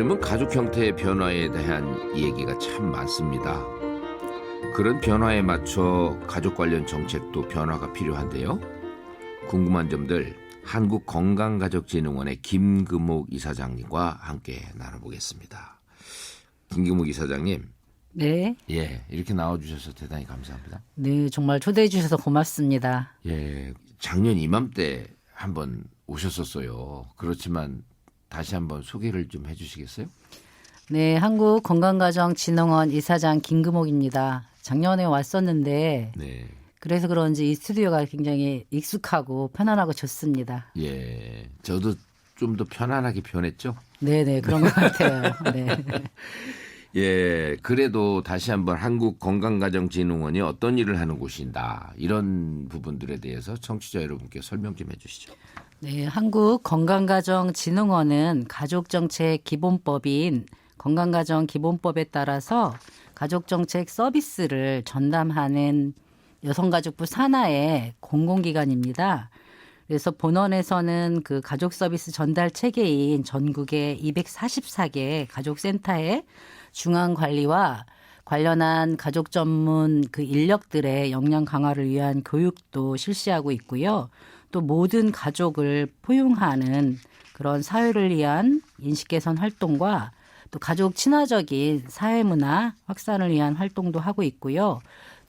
요즘은 가족 형태의 변화에 대한 얘기가 참 많습니다. 그런 변화에 맞춰 가족 관련 정책도 변화가 필요한데요. 궁금한 점들 한국건강가족진흥원의 김금옥 이사장님과 함께 나눠보겠습니다. 김금옥 이사장님. 네. 예, 이렇게 나와주셔서 대단히 감사합니다. 네, 정말 초대해 주셔서 고맙습니다. 예, 작년 이맘때 한번 오셨었어요. 그렇지만 다시 한번 소개를 좀 해주시겠어요? 네, 한국건강가정진흥원 이사장 김금옥입니다. 작년에 왔었는데 네. 그래서 그런지 이 스튜디오가 굉장히 익숙하고 편안하고 좋습니다. 예, 저도 좀 더 편안하게 변했죠? 네네, 그런 것 같아요. 네. 예, 그래도 다시 한번 한국건강가정진흥원이 어떤 일을 하는 곳인다. 이런 부분들에 대해서 청취자 여러분께 설명 좀 해주시죠. 네, 한국건강가정진흥원은 가족정책 기본법인 건강가정기본법에 따라서 가족정책 서비스를 전담하는 여성가족부 산하의 공공기관입니다. 그래서 본원에서는 그 가족 서비스 전달 체계인 전국의 244개 가족센터의 중앙 관리와 관련한 가족 전문 그 인력들의 역량 강화를 위한 교육도 실시하고 있고요. 또 모든 가족을 포용하는 그런 사회를 위한 인식 개선 활동과 또 가족 친화적인 사회문화 확산을 위한 활동도 하고 있고요.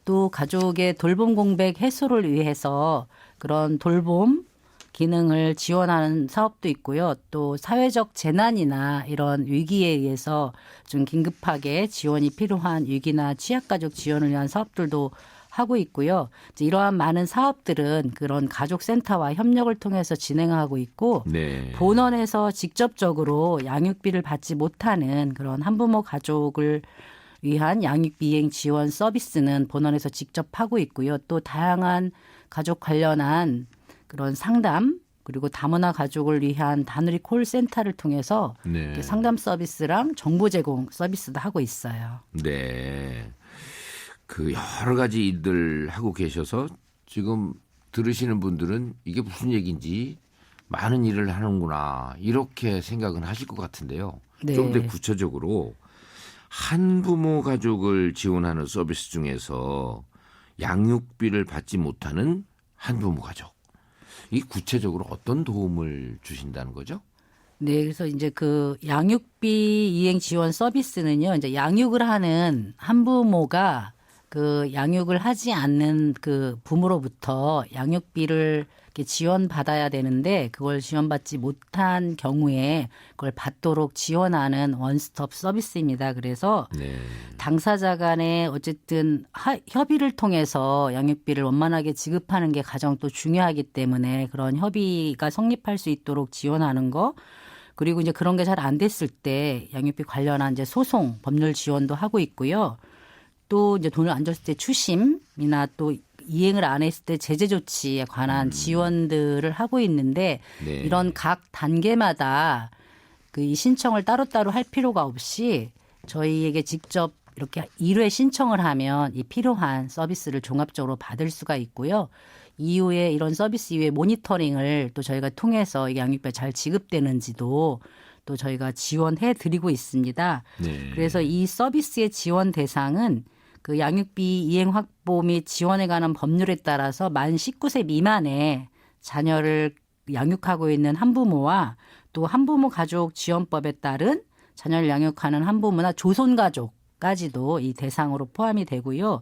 또 가족의 돌봄 공백 해소를 위해서 그런 돌봄 기능을 지원하는 사업도 있고요. 또 사회적 재난이나 이런 위기에 의해서 좀 긴급하게 지원이 필요한 위기나 취약가족 지원을 위한 사업들도 하고 있고요. 이러한 많은 사업들은 그런 가족센터와 협력을 통해서 진행하고 있고 네. 본원에서 직접적으로 양육비를 받지 못하는 그런 한부모 가족을 위한 양육비 이행 지원 서비스는 본원에서 직접 하고 있고요. 또 다양한 가족 관련한 그런 상담 그리고 다문화 가족을 위한 다누리 콜센터를 통해서 네. 상담 서비스랑 정보 제공 서비스도 하고 있어요. 네. 그 여러 가지 일들 하고 계셔서 지금 들으시는 분들은 이게 무슨 얘기인지 많은 일을 하는구나 이렇게 생각은 하실 것 같은데요. 네. 좀 더 구체적으로 한부모 가족을 지원하는 서비스 중에서 양육비를 받지 못하는 한부모 가족. 이 구체적으로 어떤 도움을 주신다는 거죠? 네, 그래서 이제 그 양육비 이행 지원 서비스는요, 이제 양육을 하는 한부모가 그 양육을 하지 않는 그 부모로부터 양육비를 이렇게 지원받아야 되는데 그걸 지원받지 못한 경우에 그걸 받도록 지원하는 원스톱 서비스입니다. 그래서 네. 당사자 간에 어쨌든 협의를 통해서 양육비를 원만하게 지급하는 게 가장 또 중요하기 때문에 그런 협의가 성립할 수 있도록 지원하는 거 그리고 이제 그런 게 잘 안 됐을 때 양육비 관련한 이제 소송 법률 지원도 하고 있고요. 또 이제 돈을 안 줬을 때 추심이나 또 이행을 안 했을 때 제재 조치에 관한 지원들을 하고 있는데 네. 이런 각 단계마다 그 이 신청을 따로따로 할 필요가 없이 저희에게 직접 이렇게 1회 신청을 하면 이 필요한 서비스를 종합적으로 받을 수가 있고요. 이후에 이런 서비스 이후에 모니터링을 또 저희가 통해서 이 양육비가 잘 지급되는지도 또 저희가 지원해 드리고 있습니다. 네. 그래서 이 서비스의 지원 대상은 그 양육비 이행 확보 및 지원에 관한 법률에 따라서 만 19세 미만의 자녀를 양육하고 있는 한부모와 또 한부모 가족 지원법에 따른 자녀를 양육하는 한부모나 조손가족까지도 이 대상으로 포함이 되고요.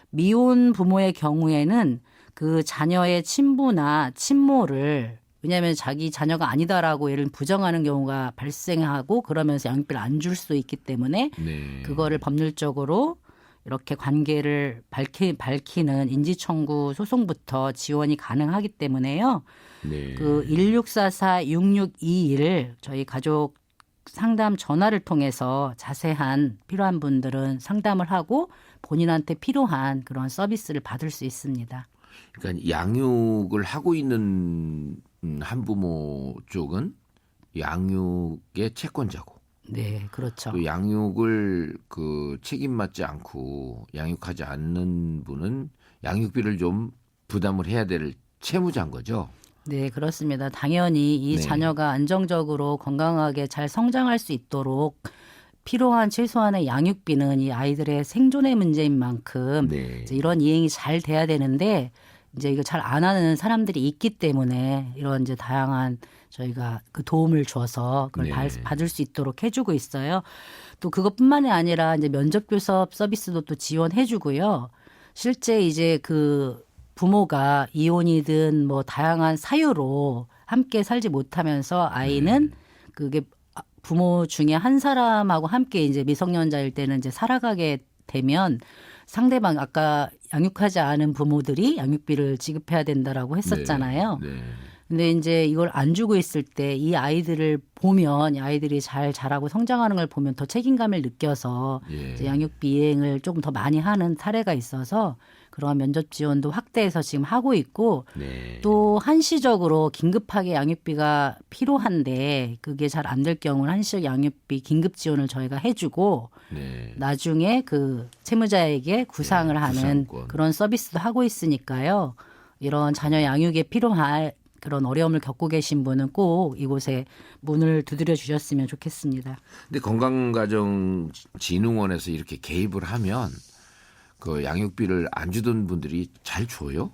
미혼 부모의 경우에는 그 자녀의 친부나 친모를 왜냐하면 자기 자녀가 아니다라고 얘를 부정하는 경우가 발생하고 그러면서 양육비를 안 줄 수 있기 때문에 네. 그거를 법률적으로 이렇게 관계를 밝히는 인지청구 소송부터 지원이 가능하기 때문에요. 네. 그 1644-6621 저희 가족 상담 전화를 통해서 자세한 필요한 분들은 상담을 하고 본인한테 필요한 그런 서비스를 받을 수 있습니다. 그러니까 양육을 하고 있는 한부모 쪽은 양육의 채권자고 네, 그렇죠. 또 양육을 그 책임받지 않고 양육하지 않는 분은 양육비를 좀 부담을 해야 될 채무자인 거죠. 네, 그렇습니다. 당연히 이 네. 자녀가 안정적으로 건강하게 잘 성장할 수 있도록 필요한 최소한의 양육비는 이 아이들의 생존의 문제인 만큼 네. 이제 이런 이행이 잘 돼야 되는데 이제 이거 잘 안 하는 사람들이 있기 때문에 이런 이제 다양한 저희가 그 도움을 줘서 그걸 네. 받을 수 있도록 해주고 있어요. 또 그것뿐만이 아니라 이제 면접교섭 서비스도 또 지원해주고요. 실제 이제 그 부모가 이혼이든 뭐 다양한 사유로 함께 살지 못하면서 아이는 그게 부모 중에 한 사람하고 함께 이제 미성년자일 때는 이제 살아가게 되면 상대방 아까 양육하지 않은 부모들이 양육비를 지급해야 된다라고 했었잖아요. 네. 네. 근데 이제 이걸 안 주고 있을 때 이 아이들을 보면 이 아이들이 잘 자라고 성장하는 걸 보면 더 책임감을 느껴서 예. 이제 양육비 이행을 조금 더 많이 하는 사례가 있어서 그러한 면접 지원도 확대해서 지금 하고 있고 네. 또 한시적으로 긴급하게 양육비가 필요한데 그게 잘 안 될 경우는 한시적 양육비 긴급 지원을 저희가 해주고 네. 나중에 그 채무자에게 구상을 하는 구상권. 그런 서비스도 하고 있으니까요. 이런 자녀 양육에 필요할 그런 어려움을 겪고 계신 분은 꼭 이곳에 문을 두드려 주셨으면 좋겠습니다. 근데 건강가정진흥원에서 이렇게 개입을 하면 그 양육비를 안 주던 분들이 잘 줘요?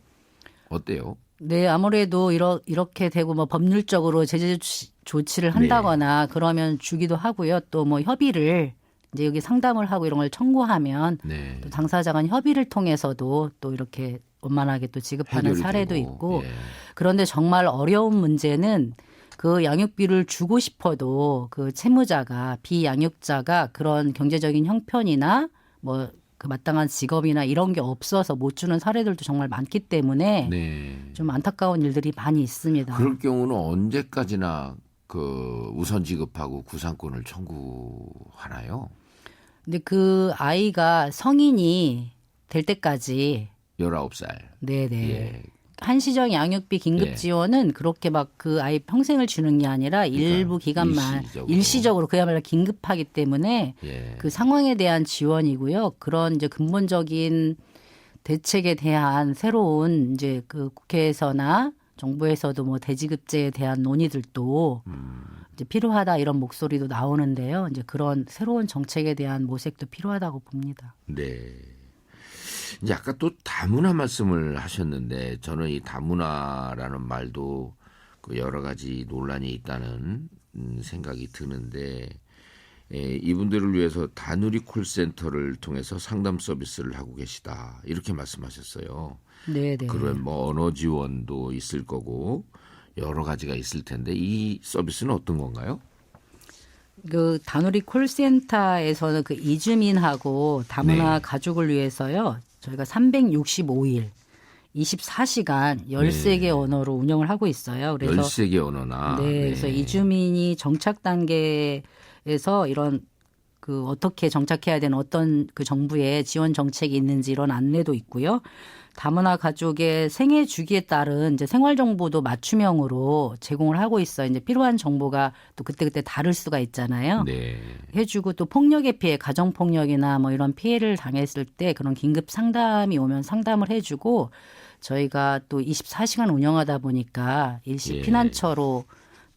어때요? 네, 아무래도 이렇게 되고 뭐 법률적으로 제재 조치를 한다거나 그러면 주기도 하고요. 또 뭐 협의를 이제 여기 상담을 하고 이런 걸 청구하면 네. 또 당사자 간 협의를 통해서도 또 이렇게 원만하게 또 지급하는 해결이 사례도 되고. 있고 예. 그런데 정말 어려운 문제는 그 양육비를 주고 싶어도 그 채무자가 비양육자가 그런 경제적인 형편이나 뭐 그 마땅한 직업이나 이런 게 없어서 못 주는 사례들도 정말 많기 때문에 네. 좀 안타까운 일들이 많이 있습니다. 그럴 경우는 언제까지나 그 우선 지급하고 구상권을 청구하나요? 근데 그 아이가 성인이 될 때까지 19살. 네네. 예. 한시적 양육비 긴급 예. 지원은 그렇게 막 그 아이 평생을 주는 게 아니라 일부 기간만 일시적으로 그야말로 긴급하기 때문에 예. 그 상황에 대한 지원이고요. 그런 이제 근본적인 대책에 대한 새로운 이제 그 국회에서나 정부에서도 뭐 대지급제에 대한 논의들도 이제 필요하다 이런 목소리도 나오는데요. 이제 그런 새로운 정책에 대한 모색도 필요하다고 봅니다. 네. 이제 아까 또 다문화 말씀을 하셨는데 저는 이 다문화라는 말도 그 여러 가지 논란이 있다는 생각이 드는데 이분들을 위해서 다누리 콜센터를 통해서 상담 서비스를 하고 계시다 이렇게 말씀하셨어요. 네네. 그런 뭐 언어 지원도 있을 거고 여러 가지가 있을 텐데 이 서비스는 어떤 건가요? 그 다누리 콜센터에서는 그 이주민하고 다문화 네. 가족을 위해서요. 저희가 365일 24시간 13개 언어로 운영을 하고 있어요. 그래서 13개 언어나. 네, 그래서 이주민이 정착 단계에서 이런 그 어떻게 정착해야 되는 어떤 그 정부의 지원 정책이 있는지 이런 안내도 있고요. 다문화 가족의 생애 주기에 따른 이제 생활 정보도 맞춤형으로 제공을 하고 있어요. 이제 필요한 정보가 또 그때그때 다를 수가 있잖아요. 네. 해주고 또 폭력의 피해, 가정 폭력이나 뭐 이런 피해를 당했을 때 그런 긴급 상담이 오면 상담을 해주고 저희가 또 24시간 운영하다 보니까 일시 예. 피난처로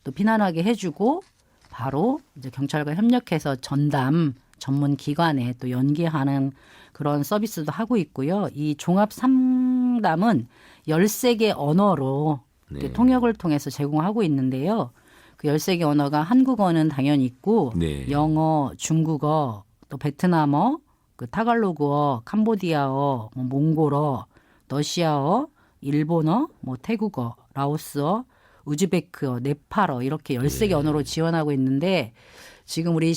또 피난하게 해주고 바로 이제 경찰과 협력해서 전담 전문 기관에 또 연계하는 그런 서비스도 하고 있고요. 이 종합 상담은 13개 언어로 네. 통역을 통해서 제공하고 있는데요. 그 13개 언어가 한국어는 당연히 있고 네. 영어, 중국어, 또 베트남어, 그 타갈로그어, 캄보디아어, 뭐 몽골어, 러시아어, 일본어, 뭐 태국어, 라오스어, 우즈베크어, 네팔어 이렇게 13개 언어로 지원하고 있는데 지금 우리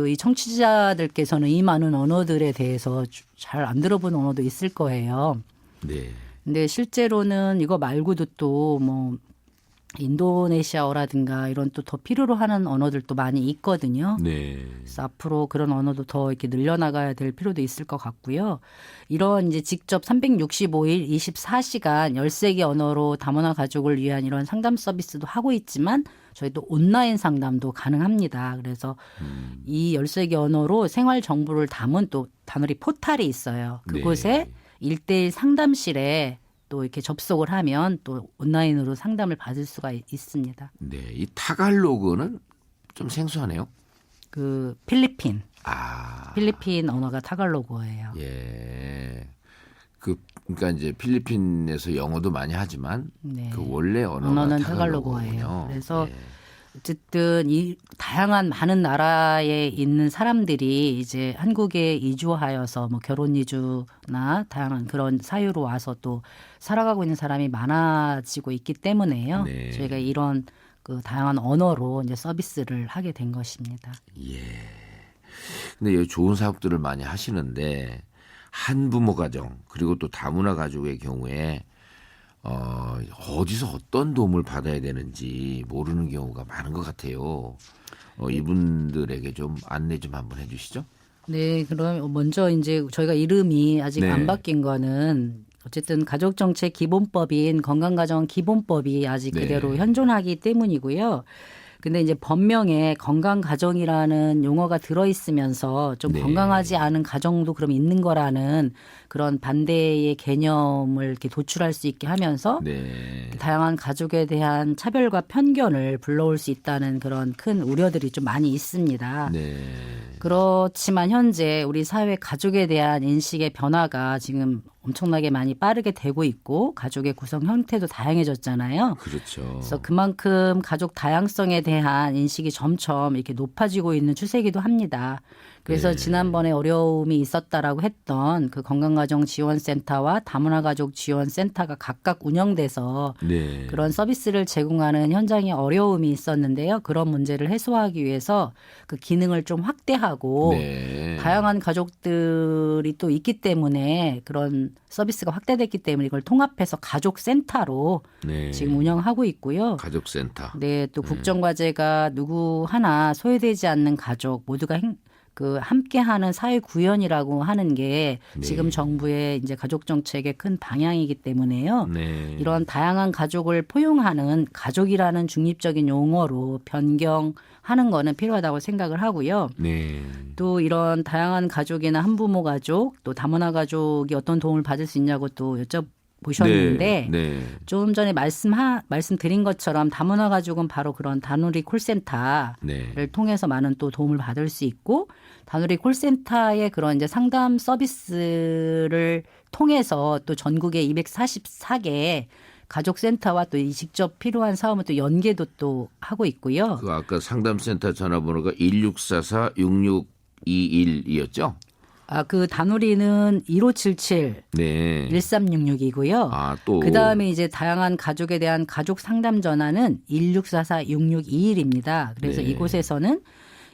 이 청취자들께서는 이 많은 언어들에 대해서 잘 안 들어본 언어도 있을 거예요. 네. 근데 실제로는 이거 말고도 또 뭐 인도네시아어라든가 이런 또 더 필요로 하는 언어들도 많이 있거든요. 네. 그래서 앞으로 그런 언어도 더 이렇게 늘려나가야 될 필요도 있을 것 같고요. 이런 이제 직접 365일 24시간 13개 언어로 다문화 가족을 위한 이런 상담 서비스도 하고 있지만 저희도 온라인 상담도 가능합니다. 그래서 이 13개 언어로 생활 정보를 담은 또 다누리 포탈이 있어요. 그곳에 네. 1대1 상담실에 또 또 이렇게 접속을 하면 또 온라인으로 상담을 받을 수가 있습니다. 네, 이 타갈로그는 좀 생소하네요. 그 필리핀 언어가 타갈로그예요. 예. 그러니까 이제 필리핀에서 영어도 많이 하지만 네. 그 원래 언어는 타갈로그군요. 타갈로그예요. 그래서 예. 어쨌든 이 다양한 많은 나라에 있는 사람들이 이제 한국에 이주하여서 뭐 결혼 이주나 다양한 그런 사유로 와서 또 살아가고 있는 사람이 많아지고 있기 때문에요. 네. 저희가 이런 그 다양한 언어로 이제 서비스를 하게 된 것입니다. 예. 근데 여기 좋은 사업들을 많이 하시는데 한부모 가정 그리고 또 다문화 가족의 경우에 어디서 어떤 도움을 받아야 되는지 모르는 경우가 많은 것 같아요. 이분들에게 좀 안내 좀 한번 해주시죠. 네, 그럼 먼저 이제 저희가 이름이 아직 네. 안 바뀐 거는 어쨌든 가족정책 기본법인 건강가정 기본법이 아직 네. 그대로 현존하기 때문이고요. 근데 이제 법명에 건강가정이라는 용어가 들어있으면서 좀 네. 건강하지 않은 가정도 그럼 있는 거라는 그런 반대의 개념을 이렇게 도출할 수 있게 하면서 네. 다양한 가족에 대한 차별과 편견을 불러올 수 있다는 그런 큰 우려들이 좀 많이 있습니다. 네. 그렇지만 현재 우리 사회 가족에 대한 인식의 변화가 지금 엄청나게 많이 빠르게 되고 있고 가족의 구성 형태도 다양해졌잖아요. 그렇죠. 그래서 그만큼 가족 다양성에 대한 인식이 점점 이렇게 높아지고 있는 추세이기도 합니다. 그래서 네. 지난번에 어려움이 있었다라고 했던 그 건강가정지원센터와 다문화가족지원센터가 각각 운영돼서 네. 그런 서비스를 제공하는 현장에 어려움이 있었는데요. 그런 문제를 해소하기 위해서 그 기능을 좀 확대하고 네. 다양한 가족들이 또 있기 때문에 그런 서비스가 확대됐기 때문에 이걸 통합해서 가족센터로 네. 지금 운영하고 있고요. 가족센터. 네, 또 국정과제가 누구 하나 소외되지 않는 가족 모두가 함께하는 사회 구현이라고 하는 게 네. 지금 정부의 이제 가족 정책의 큰 방향이기 때문에요. 네. 이런 다양한 가족을 포용하는 가족이라는 중립적인 용어로 변경하는 거는 필요하다고 생각을 하고요. 네. 또 이런 다양한 가족이나 한부모 가족 또 다문화 가족이 어떤 도움을 받을 수 있냐고 또 여쭤보셨는데 네. 좀 전에 말씀드린 것처럼 다문화 가족은 바로 그런 다누리 콜센터를 네. 통해서 많은 또 도움을 받을 수 있고 다누리 콜센터의 그런 이제 상담 서비스를 통해서 또 전국의 244개 가족센터와 또 이 직접 필요한 사업은 또 연계도 또 하고 있고요. 그 아까 상담센터 전화번호가 1644-6621이었죠? 그 다누리는 1577 네. 1366이고요. 또 그다음에 이제 다양한 가족에 대한 가족 상담 전화는 1644-6621입니다. 그래서 네. 이곳에서는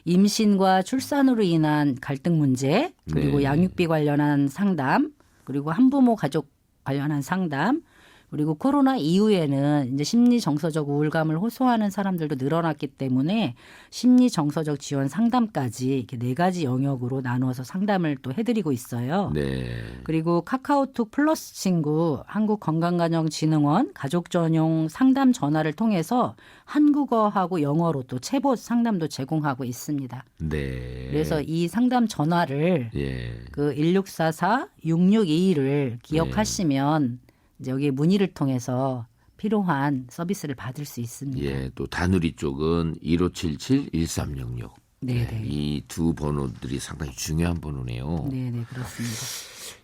임신과 출산으로 인한 갈등 문제, 그리고 네. 양육비 관련한 상담, 그리고 한부모 가족 관련한 상담, 그리고 코로나 이후에는 이제 심리 정서적 우울감을 호소하는 사람들도 늘어났기 때문에 심리 정서적 지원 상담까지 이렇게 4가지 영역으로 나누어서 상담을 또 해드리고 있어요. 네. 그리고 카카오톡 플러스 친구 한국건강가정진흥원 가족 전용 상담 전화를 통해서 한국어하고 영어로 또 체보 상담도 제공하고 있습니다. 네. 그래서 이 상담 전화를 예. 그 1644-6622를 기억하시면 이제 여기 문의를 통해서 필요한 서비스를 받을 수 있습니다. 예, 또 다누리 쪽은 1577-1366. 네네. 이 두 번호들이 상당히 중요한 번호네요. 네네, 그렇습니다.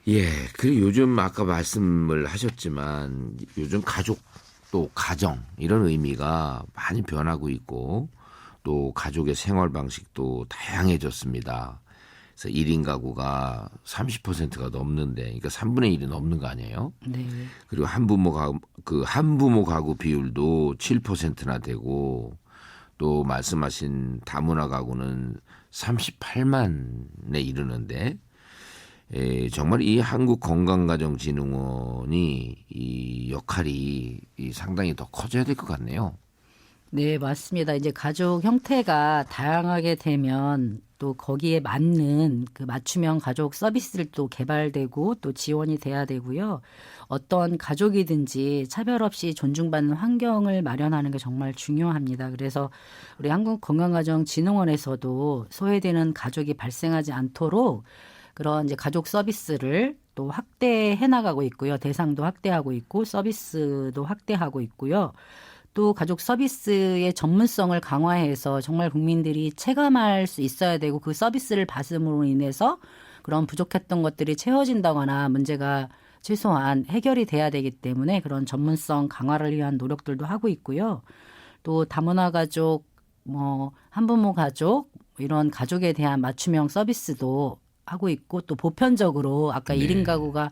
예, 그리고 요즘 아까 말씀을 하셨지만 요즘 가족 또 가정 이런 의미가 많이 변하고 있고 또 가족의 생활 방식도 다양해졌습니다. 그래서 1인 가구가 30%가 넘는데, 그러니까 3분의 1이 넘는 거 아니에요? 네. 그리고 한부모 가구 비율도 7%나 되고, 또 말씀하신 다문화 가구는 38만에 이르는데, 정말 이 한국건강가정진흥원이 이 역할이 상당히 더 커져야 될 것 같네요. 네, 맞습니다. 이제 가족 형태가 다양하게 되면 또 거기에 맞는 그 맞춤형 가족 서비스를 또 개발되고 또 지원이 돼야 되고요. 어떤 가족이든지 차별 없이 존중받는 환경을 마련하는 게 정말 중요합니다. 그래서 우리 한국건강가정진흥원에서도 소외되는 가족이 발생하지 않도록 그런 이제 가족 서비스를 또 확대해 나가고 있고요. 대상도 확대하고 있고 서비스도 확대하고 있고요. 또 가족 서비스의 전문성을 강화해서 정말 국민들이 체감할 수 있어야 되고 그 서비스를 받음으로 인해서 그런 부족했던 것들이 채워진다거나 문제가 최소한 해결이 돼야 되기 때문에 그런 전문성 강화를 위한 노력들도 하고 있고요. 또 다문화 가족, 뭐 한부모 가족 이런 가족에 대한 맞춤형 서비스도 하고 있고 또 보편적으로 아까 네. 1인 가구가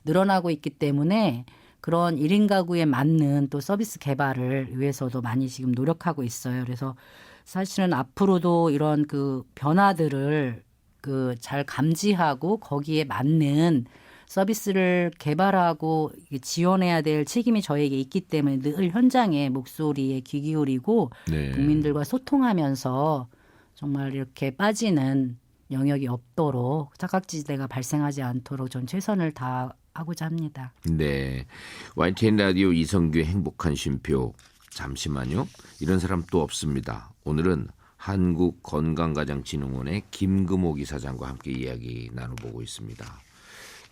늘어나고 있기 때문에 그런 1인 가구에 맞는 또 서비스 개발을 위해서도 많이 지금 노력하고 있어요. 그래서 사실은 앞으로도 이런 그 변화들을 그 잘 감지하고 거기에 맞는 서비스를 개발하고 지원해야 될 책임이 저에게 있기 때문에 늘 현장의 목소리에 귀 기울이고 네. 국민들과 소통하면서 정말 이렇게 빠지는 영역이 없도록 사각지대가 발생하지 않도록 전 최선을 다하고자 합니다. 네. YTN 라디오 이성규의 행복한 쉼표. 잠시만요. 이런 사람 또 없습니다. 오늘은 한국건강가정진흥원의 김금옥 이사장과 함께 이야기 나눠보고 있습니다.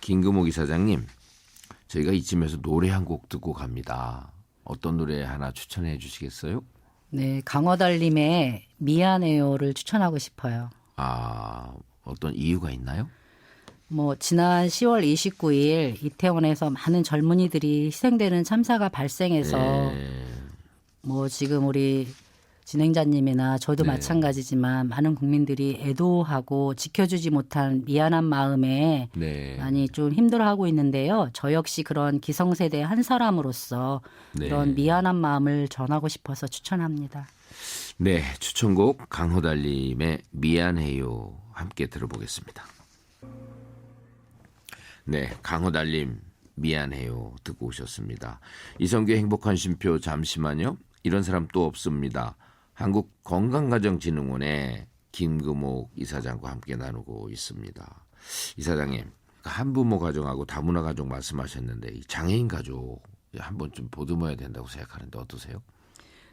김금옥 이사장님, 저희가 이쯤에서 노래 한 곡 듣고 갑니다. 어떤 노래 하나 추천해 주시겠어요? 네, 강허달님의 미안해요를 추천하고 싶어요. 아, 어떤 이유가 있나요? 뭐 지난 10월 29일 이태원에서 많은 젊은이들이 희생되는 참사가 발생해서 네. 뭐 지금 우리 진행자님이나 저도 네. 마찬가지지만 많은 국민들이 애도하고 지켜주지 못한 미안한 마음에 네. 많이 좀 힘들어하고 있는데요. 저 역시 그런 기성세대 한 사람으로서 네. 그런 미안한 마음을 전하고 싶어서 추천합니다. 네, 추천곡 강호달님의 미안해요 함께 들어보겠습니다. 네, 강호달님 미안해요 듣고 오셨습니다. 이성규의 행복한 쉼표 잠시만요. 이런 사람 또 없습니다. 한국건강가정진흥원의 김금옥 이사장과 함께 나누고 있습니다. 이사장님, 한부모 가정하고 다문화 가족 말씀하셨는데 이 장애인 가족 한번 좀 보듬어야 된다고 생각하는데 어떠세요?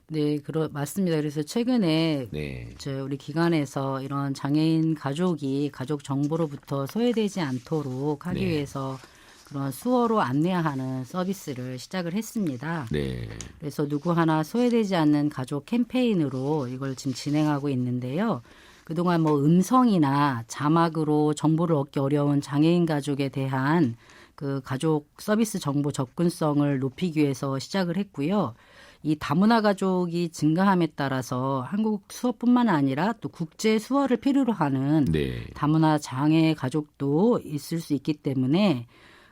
네, 맞습니다. 그래서 최근에 네, 우리 기관에서 이런 장애인 가족이 가족 정보로부터 소외되지 않도록 하기 네. 위해서 그런 수어로 안내하는 서비스를 시작을 했습니다. 네, 그래서 누구 하나 소외되지 않는 가족 캠페인으로 이걸 지금 진행하고 있는데요. 그동안 뭐 음성이나 자막으로 정보를 얻기 어려운 장애인 가족에 대한 그 가족 서비스 정보 접근성을 높이기 위해서 시작을 했고요. 이 다문화 가족이 증가함에 따라서 한국 수어뿐만 아니라 또 국제 수어를 필요로 하는 네, 다문화 장애 가족도 있을 수 있기 때문에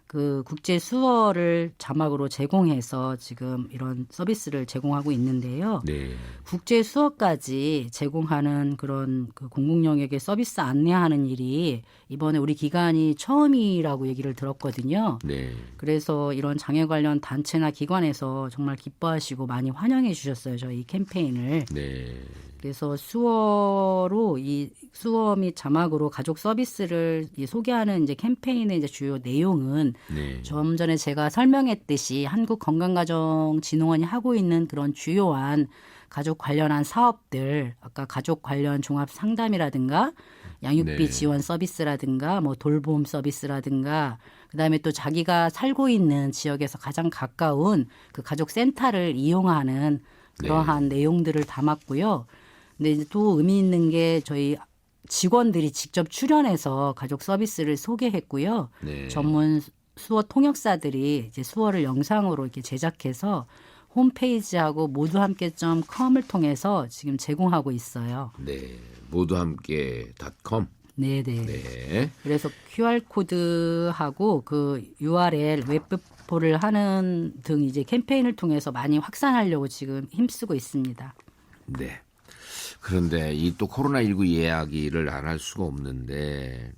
그 국제 수어를 자막으로 제공해서 지금 이런 서비스를 제공하고 있는데요. 네, 국제 수어까지 제공하는 그런 그 공공 영역의 서비스 안내하는 일이 이번에 우리 기관이 처음이라고 얘기를 들었거든요. 네, 그래서 이런 장애 관련 단체나 기관에서 정말 기뻐하시고 많이 환영해 주셨어요. 저희 캠페인을. 네, 그래서 수어로 이 수어 및 자막으로 가족 서비스를 소개하는 이제 캠페인의 이제 주요 내용은 네, 좀 전에 제가 설명했듯이 한국건강가정진흥원이 하고 있는 그런 주요한 가족 관련한 사업들, 아까 가족 관련 종합 상담이라든가 양육비 네. 지원 서비스라든가 뭐 돌봄 서비스라든가 그다음에 또 자기가 살고 있는 지역에서 가장 가까운 그 가족 센터를 이용하는 그러한 내용들을 담았고요. 근데 이제 또 의미 있는 게 저희 직원들이 직접 출연해서 가족 서비스를 소개했고요. 네. 전문 수어 통역사들이 이제 수어를 영상으로 이렇게 제작해서 홈페이지하고 모두함께.com을 통해서 지금 제공하고 있어요. 네, 모두 함께 .com. 네네. 네, 그래서 QR 코드하고 그 URL 웹포를 하는 등 이제 캠페인을 통해서 많이 확산하려고 지금 힘쓰고 있습니다. 네. 그런데 이 또 코로나19 이야기를 안 할 수가 없는데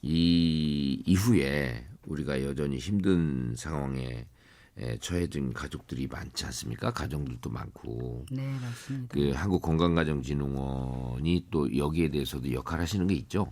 이 이후에 우리가 여전히 힘든 상황에 처해진 가족들이 많지 않습니까? 가정들도 많고. 네, 맞습니다. 그 한국건강가정진흥원이 또 여기에 대해서도 역할 하시는 게 있죠?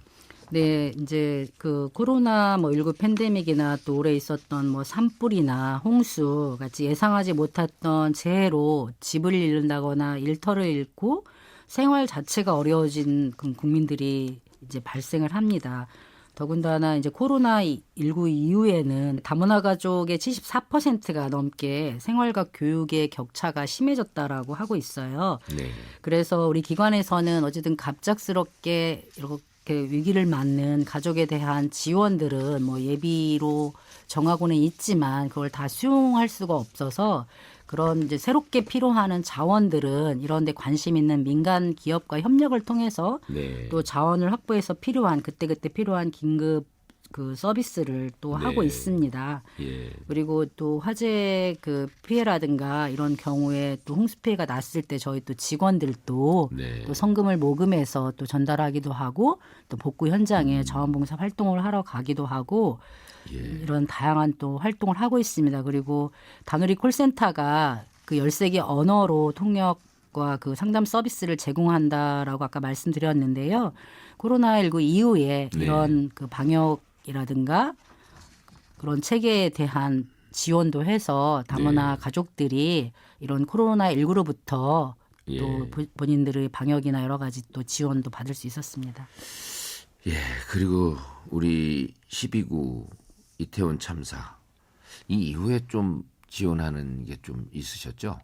네, 이제 그 코로나 19 팬데믹이나 또 올해 있었던 뭐 산불이나 홍수 같이 예상하지 못했던 재해로 집을 잃는다거나 일터를 잃고 생활 자체가 어려워진 그 국민들이 이제 발생을 합니다. 더군다나 이제 코로나19 이후에는 다문화 가족의 74%가 넘게 생활과 교육의 격차가 심해졌다라고 하고 있어요. 네. 그래서 우리 기관에서는 어쨌든 갑작스럽게 이렇게 위기를 맞는 가족에 대한 지원들은 뭐 예비로 정하고는 있지만 그걸 다 수용할 수가 없어서 그런 이제 새롭게 필요하는 자원들은 이런 데 관심 있는 민간 기업과 협력을 통해서 네. 또 자원을 확보해서 필요한 그때그때 필요한 긴급 그 서비스를 또 하고 네. 있습니다. 예. 그리고 또 화재 그 피해라든가 이런 경우에 또 홍수 피해가 났을 때 저희 또 직원들도 네. 또 성금을 모금해서 또 전달하기도 하고 또 복구 현장에 자원봉사 활동을 하러 가기도 하고 예. 이런 다양한 또 활동을 하고 있습니다. 그리고 다누리 콜센터가 그 13개 언어로 통역과 그 상담 서비스를 제공한다라고 아까 말씀드렸는데요. 코로나19 이후에 네. 이런 그 방역이라든가 그런 체계에 대한 지원도 해서 다문화 네. 가족들이 이런 코로나19로부터 예. 또 본인들의 방역이나 여러 가지 또 지원도 받을 수 있었습니다. 예. 그리고 우리 12구 이태원 참사 이 이후에 좀 지원하는 게 좀 있으셨죠?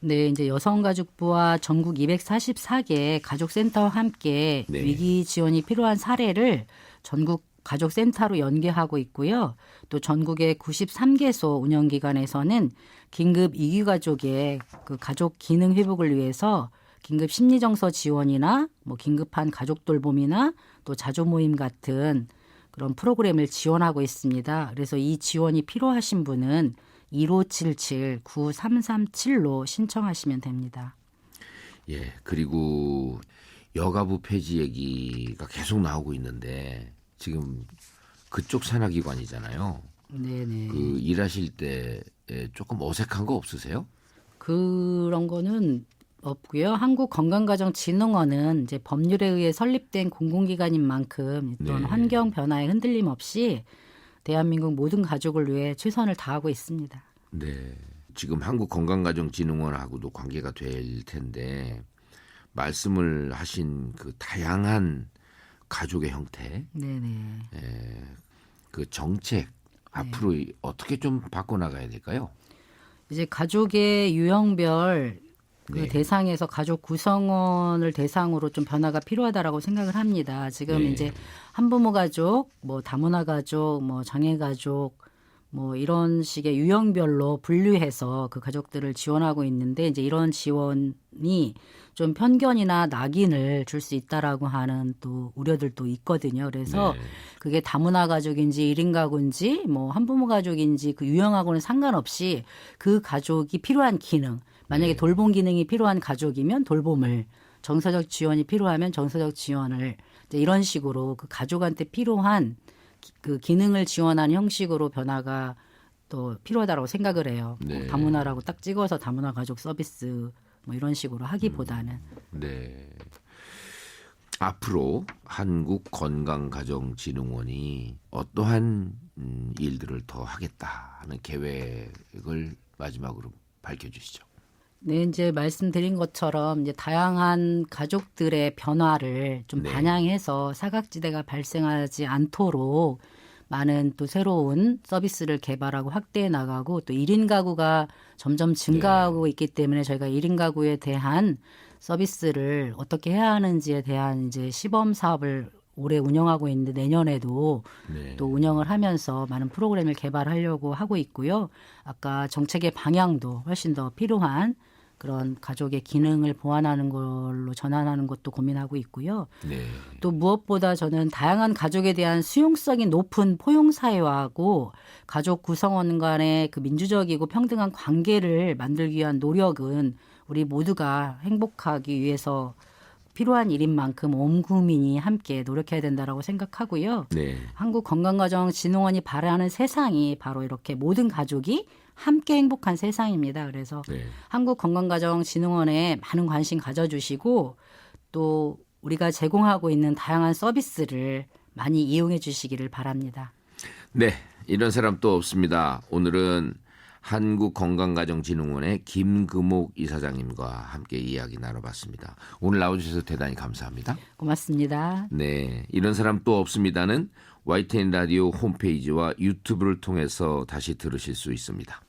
네, 이제 여성가족부와 전국 244개 가족센터와 함께 네. 위기 지원이 필요한 사례를 전국 가족센터로 연계하고 있고요. 또 전국의 93개소 운영기관에서는 긴급 이규가족의 그 가족 기능 회복을 위해서 긴급 심리정서 지원이나 뭐 긴급한 가족 돌봄이나 또 자조 모임 같은 그런 프로그램을 지원하고 있습니다. 그래서 이 지원이 필요하신 분은 1577-9337로 신청하시면 됩니다. 예. 그리고 여가부 폐지 얘기가 계속 나오고 있는데 지금 그쪽 산하기관이잖아요. 네네. 그 일하실 때 조금 어색한 거 없으세요? 그런 거는 없고요. 한국건강가정진흥원은 이제 법률에 의해 설립된 공공기관인 만큼 이런 네. 환경 변화에 흔들림 없이 대한민국 모든 가족을 위해 최선을 다하고 있습니다. 네. 지금 한국건강가정진흥원하고도 관계가 될 텐데 말씀을 하신 그 다양한 가족의 형태, 네네. 그 정책 앞으로 어떻게 좀 바꿔나가야 될까요? 이제 가족의 유형별 그 네. 대상에서 가족 구성원을 대상으로 좀 변화가 필요하다라고 생각을 합니다. 지금 네. 이제 한부모 가족, 뭐 다문화 가족, 뭐 장애 가족, 뭐 이런 식의 유형별로 분류해서 그 가족들을 지원하고 있는데 이제 이런 지원이 좀 편견이나 낙인을 줄 수 있다라고 하는 또 우려들도 있거든요. 그래서 네. 그게 다문화 가족인지 1인 가구인지 뭐 한부모 가족인지 그 유형하고는 상관없이 그 가족이 필요한 기능, 만약에 네. 돌봄 기능이 필요한 가족이면 돌봄을, 정서적 지원이 필요하면 정서적 지원을 이제 이런 식으로 그 가족한테 필요한 그 기능을 지원하는 형식으로 변화가 또 필요하다고 생각을 해요. 네. 뭐 다문화라고 딱 찍어서 다문화 가족 서비스 뭐 이런 식으로 하기보다는. 네. 앞으로 한국건강가정진흥원이 어떠한 일들을 더 하겠다 하는 계획을 마지막으로 밝혀주시죠. 네, 이제 말씀드린 것처럼 이제 다양한 가족들의 변화를 좀 네. 반영해서 사각지대가 발생하지 않도록 많은 또 새로운 서비스를 개발하고 확대해 나가고 또 1인 가구가 점점 증가하고 있기 때문에 저희가 1인 가구에 대한 서비스를 어떻게 해야 하는지에 대한 이제 시범 사업을 올해 운영하고 있는데 내년에도 네. 또 운영을 하면서 많은 프로그램을 개발하려고 하고 있고요. 아까 정책의 방향도 훨씬 더 필요한 그런 가족의 기능을 보완하는 걸로 전환하는 것도 고민하고 있고요. 네. 또 무엇보다 저는 다양한 가족에 대한 수용성이 높은 포용사회화하고 가족 구성원 간의 그 민주적이고 평등한 관계를 만들기 위한 노력은 우리 모두가 행복하기 위해서 필요한 일인 만큼 온 국민이 함께 노력해야 된다라고 생각하고요. 네. 한국건강가정진흥원이 바라는 세상이 바로 이렇게 모든 가족이 함께 행복한 세상입니다. 그래서 네. 한국건강가정진흥원에 많은 관심 가져주시고 또 우리가 제공하고 있는 다양한 서비스를 많이 이용해 주시기를 바랍니다. 네. 이런 사람 또 없습니다. 오늘은 한국건강가정진흥원의 김금옥 이사장님과 함께 이야기 나눠봤습니다. 오늘 나와주셔서 대단히 감사합니다. 고맙습니다. 네, 이런 사람 또 없습니다는 YTN 라디오 홈페이지와 유튜브를 통해서 다시 들으실 수 있습니다.